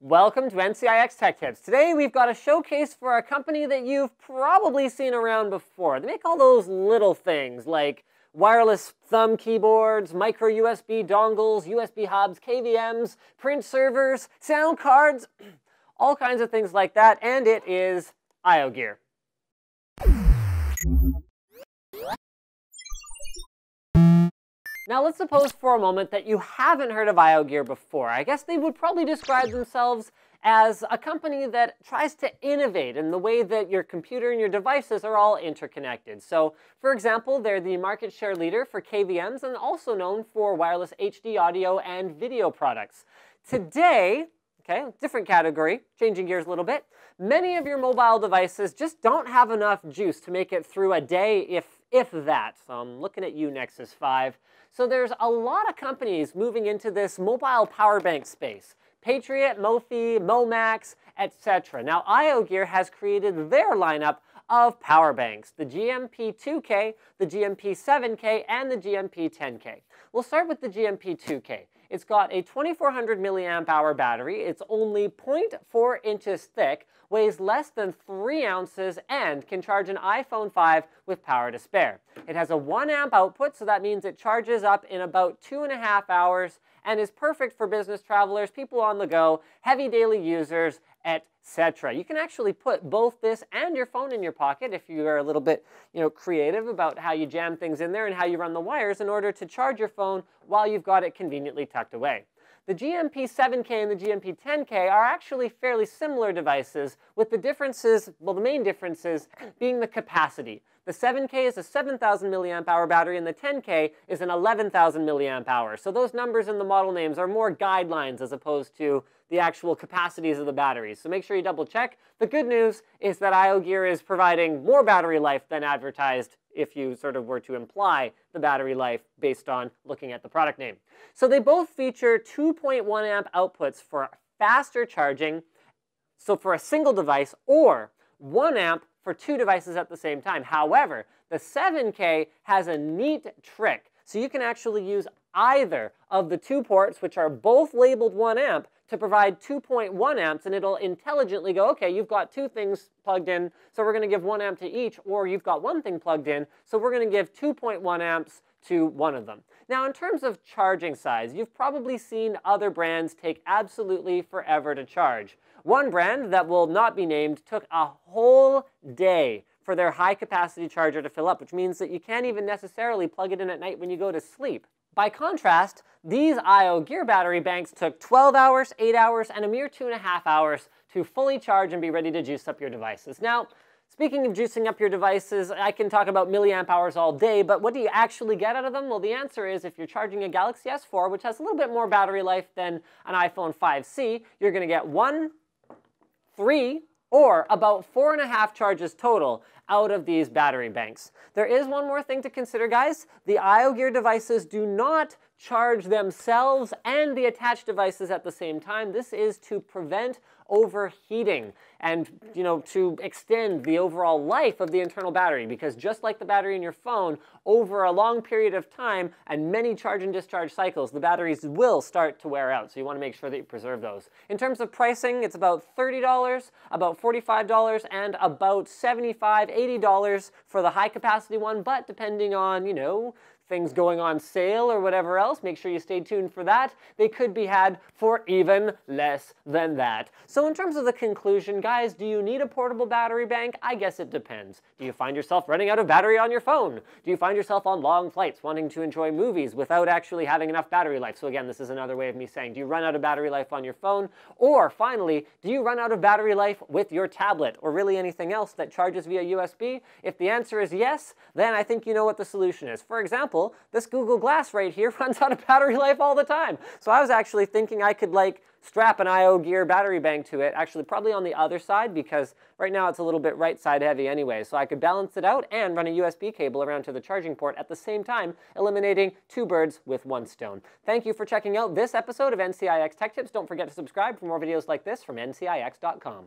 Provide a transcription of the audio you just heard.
Welcome to NCIX Tech Tips. Today we've got a showcase for a company that you've probably seen around before. They make all those little things like wireless thumb keyboards, micro USB dongles, USB hubs, KVMs, print servers, sound cards, all kinds of things like that, and it is IOGear. Now let's suppose for a moment that you haven't heard of IOGear before. I guess they would probably describe themselves as a company that tries to innovate in the way that your computer and your devices are all interconnected. So, for example, they're the market share leader for KVMs and also known for wireless HD audio and video products. Today, okay, different category, changing gears a little bit, many of your mobile devices just don't have enough juice to make it through a day, if that. So I'm looking at you, Nexus 5. So there's a lot of companies moving into this mobile power bank space. Patriot, Mophie, Momax, etc. Now IOGear has created their lineup of power banks, the GMP2K, the GMP7K, and the GMP10K. We'll start with the GMP2K. It's got a 2400 milliamp hour battery, it's only 0.4 inches thick, weighs less than 3 ounces, and can charge an iPhone 5 with power to spare. It has a 1 amp output, so that means it charges up in about 2.5 hours, and is perfect for business travelers, people on the go, heavy daily users, etc. You can actually put both this and your phone in your pocket if you are a little bit, creative about how you jam things in there and how you run the wires in order to charge your phone while you've got it conveniently tucked away. The GMP7K and the GMP10K are actually fairly similar devices, with the differences, well, the main differences being the capacity. The 7K is a 7,000 milliamp hour battery and the 10K is an 11,000 milliamp hour. So those numbers in the model names are more guidelines as opposed to the actual capacities of the batteries. So make sure you double check. The good news is that IOGear is providing more battery life than advertised if you sort of were to imply the battery life based on looking at the product name. So they both feature 2.1 amp outputs for faster charging, so for a single device, or 1 amp for 2 devices at the same time. However, the 7K has a neat trick. So you can actually use either of the 2 ports, which are both labeled 1 amp, to provide 2.1 amps, and it'll intelligently go, okay, you've got 2 things plugged in, so we're going to give 1 amp to each, or you've got 1 thing plugged in, so we're going to give 2.1 amps to one of them. Now, in terms of charging size, you've probably seen other brands take absolutely forever to charge. One brand that will not be named took a whole day for their high-capacity charger to fill up, which means that you can't even necessarily plug it in at night when you go to sleep. By contrast, these IOGear battery banks took 12 hours, 8 hours, and a mere 2.5 hours to fully charge and be ready to juice up your devices. Now, speaking of juicing up your devices, I can talk about milliamp hours all day, but what do you actually get out of them? Well, the answer is if you're charging a Galaxy S4, which has a little bit more battery life than an iPhone 5C, you're going to get 1, 3, or about 4.5 charges total out of these battery banks. There is one more thing to consider, guys. The IOGear devices do not charge themselves and the attached devices at the same time. This is to prevent overheating and, to extend the overall life of the internal battery, because just like the battery in your phone, over a long period of time and many charge and discharge cycles, the batteries will start to wear out, so you want to make sure that you preserve those. In terms of pricing, it's about $30, about $45, and about $75, $80 for the high capacity one, but depending on, things going on sale or whatever else, make sure you stay tuned for that. They could be had for even less than that. So in terms of the conclusion, guys, do you need a portable battery bank? I guess it depends. Do you find yourself running out of battery on your phone? Do you find yourself on long flights wanting to enjoy movies without actually having enough battery life? So again, this is another way of me saying, do you run out of battery life on your phone? Or finally, do you run out of battery life with your tablet or really anything else that charges via USB? If the answer is yes, then I think you know what the solution is. For example, this Google Glass right here runs out of battery life all the time. So I was actually thinking I could strap an IOGear battery bank to it, actually probably on the other side, because right now it's a little bit right side heavy anyway. So I could balance it out and run a USB cable around to the charging port at the same time, eliminating 2 birds with 1 stone. Thank you for checking out this episode of NCIX Tech Tips. Don't forget to subscribe for more videos like this from ncix.com.